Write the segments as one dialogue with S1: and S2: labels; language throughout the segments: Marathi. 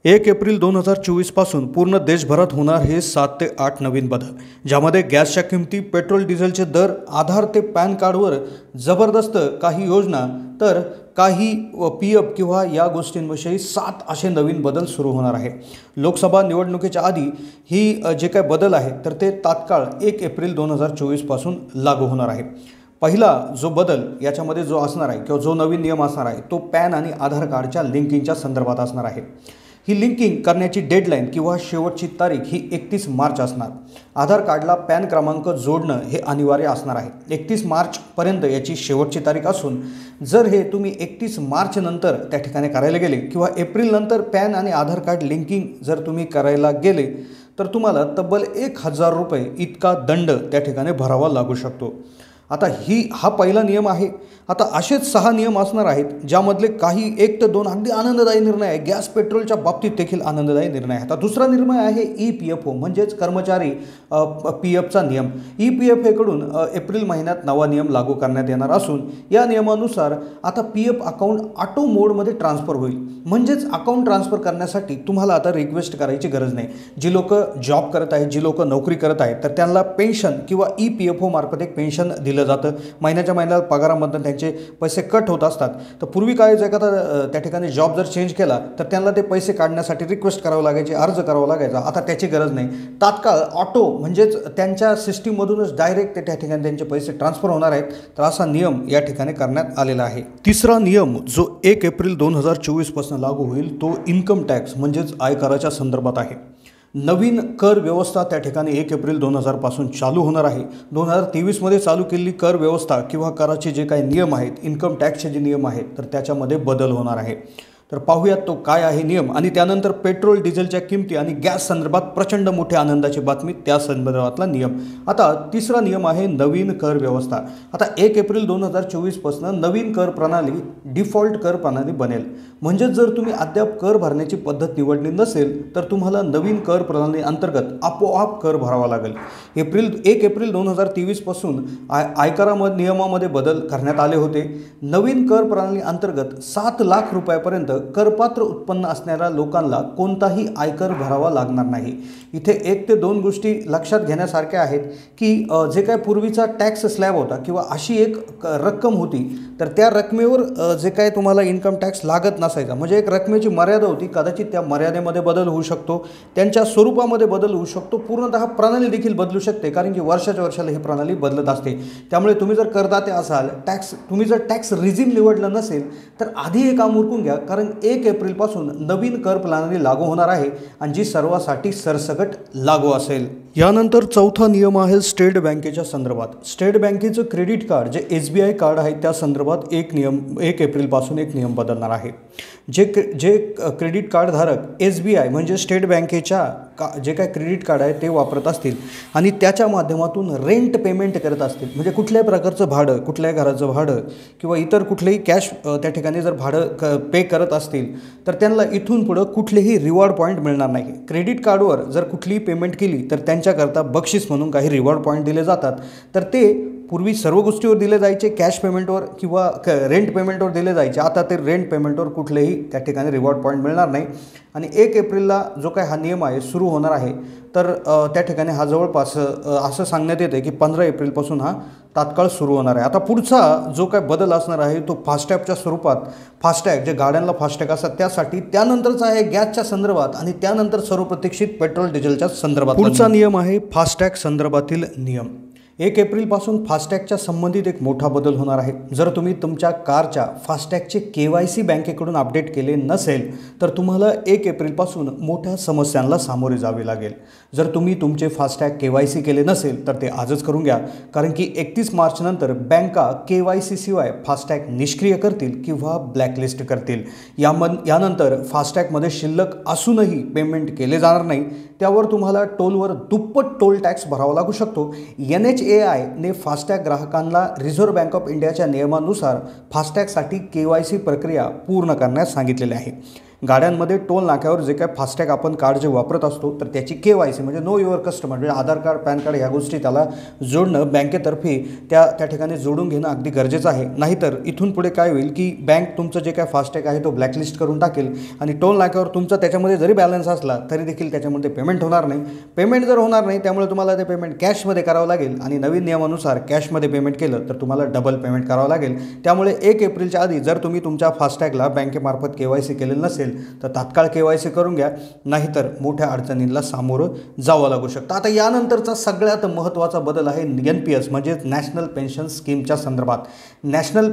S1: 1 एप्रिल 2024 पासून पूर्ण देशभरात होणार हे 7 ते 8 नवीन बदल, ज्यामध्ये गॅसच्या किमती, पेट्रोल डिझेलचे दर, आधार ते पॅन कार्डवर जबरदस्त काही योजना, तर काही पी-एफ किंवा या गोष्टींविषयी 7 असे नवीन बदल सुरू होणार आहे। लोकसभा निवडणुकीच्या आधी ही जे काही बदल आहे तर ते तात्काळ 1 एप्रिल 2024 पासून लागू होणार आहे। पहिला जो बदल याच्यामध्ये जो असणार आहे किंवा जो नवीन नियम असणार आहे तो पॅन आणि आधार कार्डच्या लिंकिंगच्या संदर्भात असणार आहे। ही लिंकिंग करण्याची डेडलाईन किंवा शेवटची तारीख ही 31 मार्च असणार। आधार कार्डला पॅन क्रमांक जोडणं हे अनिवार्य असणार आहे। 31 मार्चपर्यंत याची शेवटची तारीख असून जर हे तुम्ही 31 मार्च नंतर त्या ठिकाणी करायला गेले किंवा एप्रिल नंतर पॅन आणि आधार कार्ड लिंकिंग जर तुम्ही करायला गेले तर तुम्हाला तब्बल 1000 रुपये इतका दंड त्या ठिकाणी भरावा लागू शकतो। आता हा पहिला नियम आहे। आता असेच 6 नियम असणार आहेत, ज्यामधले काही 1 ते 2 अगदी आनंददायी निर्णय आहे। गॅस पेट्रोलच्या बाबतीत देखील आनंददायी निर्णय आहे। आता दुसरा निर्णय आहे ई-पी-एफ-ओ म्हणजेच कर्मचारी पी-एफचा नियम। ई-पी-एफ-ओकडून एप्रिल महिन्यात नवा नियम लागू करण्यात येणार असून या नियमानुसार आता पी-एफ अकाउंट ऑटो मोडमध्ये ट्रान्सफर होईल। म्हणजेच अकाउंट ट्रान्सफर करण्यासाठी तुम्हाला आता रिक्वेस्ट करायची गरज नाही। जी लोक जॉब करत आहेत, जी लोक नोकरी करत आहेत, तर त्यांना पेन्शन किंवा ई-पी-एफ-ओ मार्फत एक पेन्शन दिलं जातं। महिन्याच्या महिन्याला पगारामधून त्यांचे पैसे कट होत असतात। तर पूर्वी काय जर एखादा त्या ठिकाणी जॉब जर चेंज केला तर त्यांना ते पैसे काढण्यासाठी रिक्वेस्ट करावं लागायची, अर्ज करावा लागायचा। आता त्याची गरज नाही। तात्काळ ऑटो म्हणजेच त्यांच्या सिस्टीममधूनच डायरेक्ट त्या ठिकाणी त्यांचे पैसे ट्रान्सफर होणार आहेत। तर असा नियम या ठिकाणी करण्यात आलेला आहे। तिसरा नियम जो 1 एप्रिल 2024 पासून लागू होईल तो इन्कम टॅक्स म्हणजेच आयकराच्या संदर्भात आहे। नवीन कर व्यवस्था त्या ठिकाणी 1 एप्रिल 2000 पासून चालू होणार आहे। 2023 मध्ये चालू केलेली कर व्यवस्था किंवा कराचे जे काही नियम आहेत, इन्कम टॅक्सचे जे नियम आहेत, तर त्याच्यामध्ये बदल होणार आहे। तर पाहूयात तो काय आहे नियम आणि त्यानंतर पेट्रोल डिझेलच्या किमती आणि गॅस संदर्भात प्रचंड मोठ्या आनंदाची बातमी, त्या संदर्भातला नियम। आता तिसरा नियम आहे नवीन कर व्यवस्था। आता 1 एप्रिल 2024 पासून नवीन कर प्रणाली डिफॉल्ट कर प्रणाली बनेल। म्हणजे जर तुम्ही अद्याप कर भरण्याची पद्धत निवडली नसेल तर तुम्हाला नवीन कर प्रणाली अंतर्गत आपोआप कर भरावा लागेल। 1 एप्रिल 2023 पासून आयकरामध्ये नियमामध्ये बदल करण्यात आले होते। नवीन कर प्रणाली अंतर्गत 7 लाख रुपयापर्यंत करपात्र उत्पन्न असणाऱ्या लोकांना कोणताही आयकर भरावा लागणार नाही। इथे 1 ते 2 गोष्टी लक्षात घेण्यासारख्या आहेत की जे काय पूर्वीचा टॅक्स स्लॅब होता किंवा अशी एक रक्कम होती तर त्या रकमेवर जे काय तुम्हाला इन्कम टॅक्स लागत नसायचा। म्हणजे एक रकमेची मर्यादा होती। कदाचित त्या मर्यादेमध्ये बदल होऊ शकतो, त्यांच्या स्वरूपामध्ये बदल होऊ शकतो, पूर्णतः प्रणाली देखील बदलू शकते, कारण की वर्षाच्या वर्षाला ही प्रणाली बदलत असते। त्यामुळे तुम्ही जर करदाते असाल, तुम्ही जर टॅक्स रिझिम निवडलं नसेल तर आधी हे काम उरकून घ्या, कारण 1 एप्रिल पासून नवीन कर प्रणाली लागू होणार आहे आणि जी सर्वांसाठी सरसकट लागू असेल। यानंतर चौथा नियम आहे स्टेट बँकेच्या संदर्भात। स्टेट बँकेचं क्रेडिट कार्ड जे SBI कार्ड आहे त्या संदर्भात 1 एप्रिल पासून एक नियम बदलणार आहे। जे क्रेडिट कार्ड धारक SBI म्हणजे स्टेट बँकेच्या जे काय क्रेडिट कार्ड आहे ते वापरत असतील आणि त्याच्या माध्यमातून रेंट पेमेंट करत असतील, म्हणजे कुठल्याही प्रकारचं भाडं, कुठल्याही घराचं भाडं किंवा इतर कुठलेही कॅश त्या ठिकाणी जर भाडं पे करत असतील तर त्यांना इथून पुढं कुठलेही रिवॉर्ड पॉईंट मिळणार नाही। क्रेडिट कार्डवर जर कुठलीही पेमेंट केली तर त्यांच्याकरता बक्षीस म्हणून काही रिवॉर्ड पॉईंट दिले जातात। तर ते पूर्वी सर्व गोष्टीवर दिले जायचे, कॅश पेमेंटवर किंवा रेंट पेमेंटवर दिले जायचे। आता ते रेंट पेमेंटवर कुठलेही त्या ठिकाणी रिवॉर्ड पॉईंट मिळणार नाही। आणि 1 एप्रिलला जो काही हा नियम आहे सुरू होणार आहे तर त्या ठिकाणी हा जवळपास असं सांगण्यात येते की 15 एप्रिलपासून हा तात्काळ सुरू होणार आहे। आता पुढचा जो काय बदल असणार आहे तो फास्टॅगच्या स्वरूपात, फास्टॅग जे गाड्यांना फास्टॅग असतात त्यासाठी, त्यानंतरचा आहे गॅसच्या संदर्भात आणि त्यानंतर सर्वप्रतीक्षित पेट्रोल डिझेलच्या संदर्भात। पुढचा नियम आहे फास्टॅग संदर्भातील नियम। 1 एप्रिलपासून फास्टॅगच्या संबंधित एक मोठा बदल होणार आहे। जर तुम्ही तुमच्या कारच्या फास्टॅगचे KYC बँकेकडून अपडेट केले नसेल तर तुम्हाला 1 एप्रिलपासून मोठ्या समस्यांना सामोरे जावे लागेल। जर तुम्ही तुमचे फास्टॅग KYC केले नसेल तर ते आजच करून घ्या, कारण की 31 मार्च नंतर बँका KYC शिवाय फास्टॅग निष्क्रिय करतील किंवा ब्लॅकलिस्ट करतील। यानंतर फास्टॅगमध्ये शिल्लक असूनही पेमेंट केले जाणार नाही, त्यावर तुम्हाला टोलवर दुप्पट टोल टॅक्स भरावा लागू शकतो। NHAI ने फास्टॅग ग्राहकांना रिझर्व्ह बँक ऑफ इंडियाच्या नियमानुसार फास्टॅगसाठी KYC प्रक्रिया पूर्ण करण्यास सांगितलेले आहे। गाड्यांमध्ये टोल नाक्यावर जे काय फास्टॅग आपण कार्ड जे वापरत असतो तर त्याची KYC म्हणजे नो युअर कस्टमर म्हणजे आधार कार्ड, पॅन कार्ड ह्या गोष्टी त्याला जोडणं बँकेतर्फे त्या ठिकाणी जोडून घेणं अगदी गरजेचं आहे. नाहीतर इथून पुढे काय होईल की बँक तुमचं जे काय फास्टॅग आहे तो ब्लॅकलिस्ट करून टाकेल आणि टोल नाक्यावर तुमचा त्याच्यामध्ये जरी बॅलन्स असला तरी देखील त्याच्यामध्ये पेमेंट होणार नाही. पेमेंट जर होणार नाही त्यामुळे तुम्हाला ते पेमेंट कॅशमध्ये करावं लागेल आणि नवीन नियमानुसार कॅशमध्ये पेमेंट केलं तर तुम्हाला डबल पेमेंट करावं लागेल. त्यामुळे 1 एप्रिलच्या आधी जर तुम्ही तुमच्या फास्टॅगला बँकेमार्फत KYC केलेलं नसेल तर तात्काळ KYC करून घ्या, नाहीतर मोठ्या अडचणींना सामोरं जावं लागू शकतं. आता यानंतरचा सगळ्यात महत्त्वाचा बदल आहे NPS म्हणजे नॅशनल पेन्शन स्कीमच्या संदर्भात. नॅशनल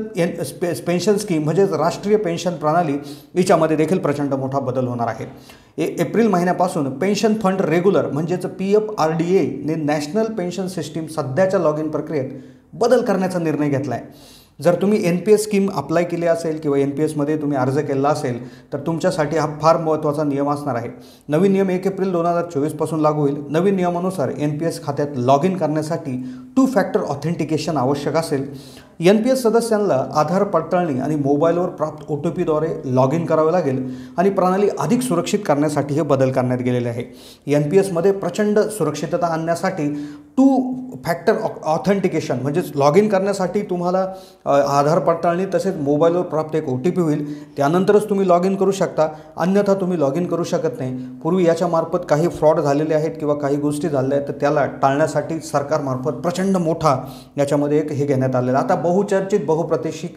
S1: पेन्शन स्कीम म्हणजेच राष्ट्रीय पेन्शन प्रणाली हिच्यामध्ये देखील प्रचंड मोठा बदल होणार आहे. एप्रिल महिन्यापासून पेन्शन फंड रेग्युलर म्हणजेच PFRDA ने नॅशनल पेन्शन सिस्टीम सध्याच्या लॉग इन प्रक्रियेत बदल करण्याचा निर्णय घेतला आहे. जर तुम्ही NPS स्कीम अप्लाय केली असेल किंवा NPSमध्ये तुम्ही अर्ज केला असेल तर तुमच्यासाठी हा फार महत्त्वाचा नियम असणार आहे. नवीन नियम 1 एप्रिल 2024 पासून लागू होईल. नवीन नियमानुसार NPS खात्यात लॉग इन करण्यासाठी 2 फॅक्टर ऑथेंटिकेशन आवश्यक असेल. NPS सदस्यांना आधार पडताळणी आणि मोबाईलवर प्राप्त OTPद्वारे लॉग इन करावे लागेल आणि प्रणाली अधिक सुरक्षित करण्यासाठी हे बदल करण्यात गेलेले आहे. NPSमध्ये प्रचंड सुरक्षितता आणण्यासाठी 2 फॅक्टर ऑथेंटिकेशन म्हणजेच लॉग इन करण्यासाठी तुम्हाला आधार पडताळणी तसेच मोबाईलवर प्राप्त एक OTP होईल, त्यानंतरच तुम्ही लॉग इन करू शकता, अन्यथा तुम्ही लॉग इन करू शकत नाही. पूर्वी याच्यामार्फत काही फ्रॉड झालेले आहेत किंवा काही गोष्टी झालेल्या आहेत तर त्याला टाळण्यासाठी सरकारमार्फत प्रचंड मोठा याच्यामध्ये एक हे घेण्यात आलेलं. आता बहुचर्चित बहुप्रतिक्षित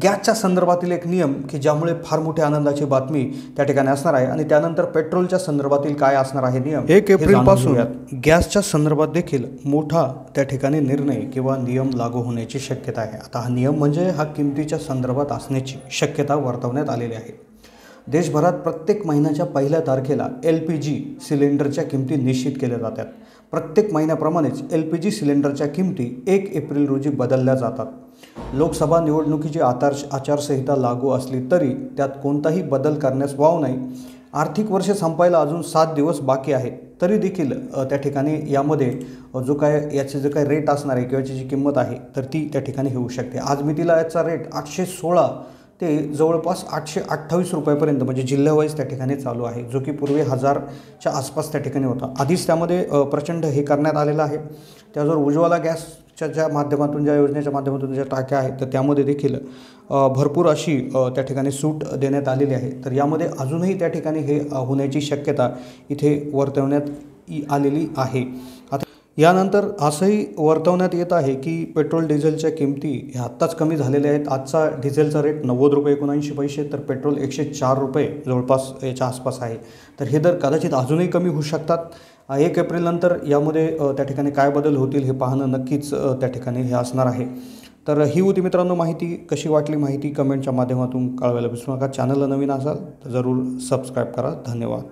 S1: गॅसच्या संदर्भातील एक नियम की ज्यामुळे फार मोठ्या आनंदाची बातमी त्या ठिकाणी असणार आहे आणि त्यानंतर पेट्रोलच्या संदर्भातील काय असणार आहे नियम. 1 एप्रिलपासून गॅसच्या संदर्भात देखील मोठा त्या ठिकाणी निर्णय किंवा नियम लागू होण्याची शक्यता आहे. आता हा नियम म्हणजे हा किमतीच्या संदर्भात असण्याची शक्यता वर्तवण्यात आलेली आहे. देशभरात प्रत्येक महिन्याच्या 1 तारखेला LPG सिलेंडरच्या किमती निश्चित केल्या जातात. प्रत्येक महिन्याप्रमाणेच LPG सिलेंडरच्या किमती 1 एप्रिल रोजी बदलल्या जातात. लोकसभा निवडणुकीची आचारसंहिता लागू असली तरी त्यात कोणताही बदल करण्यास वाव नाही. आर्थिक वर्ष संपायला अजून 7 दिवस बाकी आहेत तरी देखील त्या ठिकाणी यामध्ये जो काय याचे जे काय रेट असणार आहे किंवा याची जी किंमत आहे तर ती त्या ठिकाणी होऊ शकते. आज मितीला याचा रेट 816 ते जवळपास 828 रुपयापर्यंत म्हणजे जिल्ह्यावाईज त्या ठिकाणी चालू आहे, जो की पूर्वी 1000च्या आसपास त्या ठिकाणी होता. आधीच त्यामध्ये प्रचंड हे करण्यात आलेलं आहे. त्याचबरोबर उज्ज्वला गॅसच्या ज्या माध्यमातून ज्या योजनेच्या माध्यमातून ज्या टाक्या आहेत तर त्यामध्ये देखील भरपूर अशी त्या ठिकाणी सूट देण्यात आलेली आहे. तर यामध्ये अजूनही त्या ठिकाणी हे होण्याची शक्यता इथे वर्तवण्यात आलेली आहे. आता यानंतर असंही वर्तवण्यात येत आहे की पेट्रोल डिझेलच्या किमती ह्या आत्ताच कमी झालेल्या आहेत. आजचा डिझेलचा रेट 90 रुपये 79 पैसे तर पेट्रोल 104 रुपये जवळपास याच्या आसपास आहे. तर हे दर कदाचित अजूनही कमी होऊ शकतात. 1 एप्रिलनंतर यामध्ये त्या ठिकाणी काय बदल होतील हे पाहणं नक्कीच त्या ठिकाणी हे असणार आहे. तर ही होती मित्रांनो माहिती. कशी वाटली माहिती कमेंटच्या माध्यमातून कळवायला विसरू नका. चॅनलला नवीन असाल तर जरूर सबस्क्राईब करा. धन्यवाद.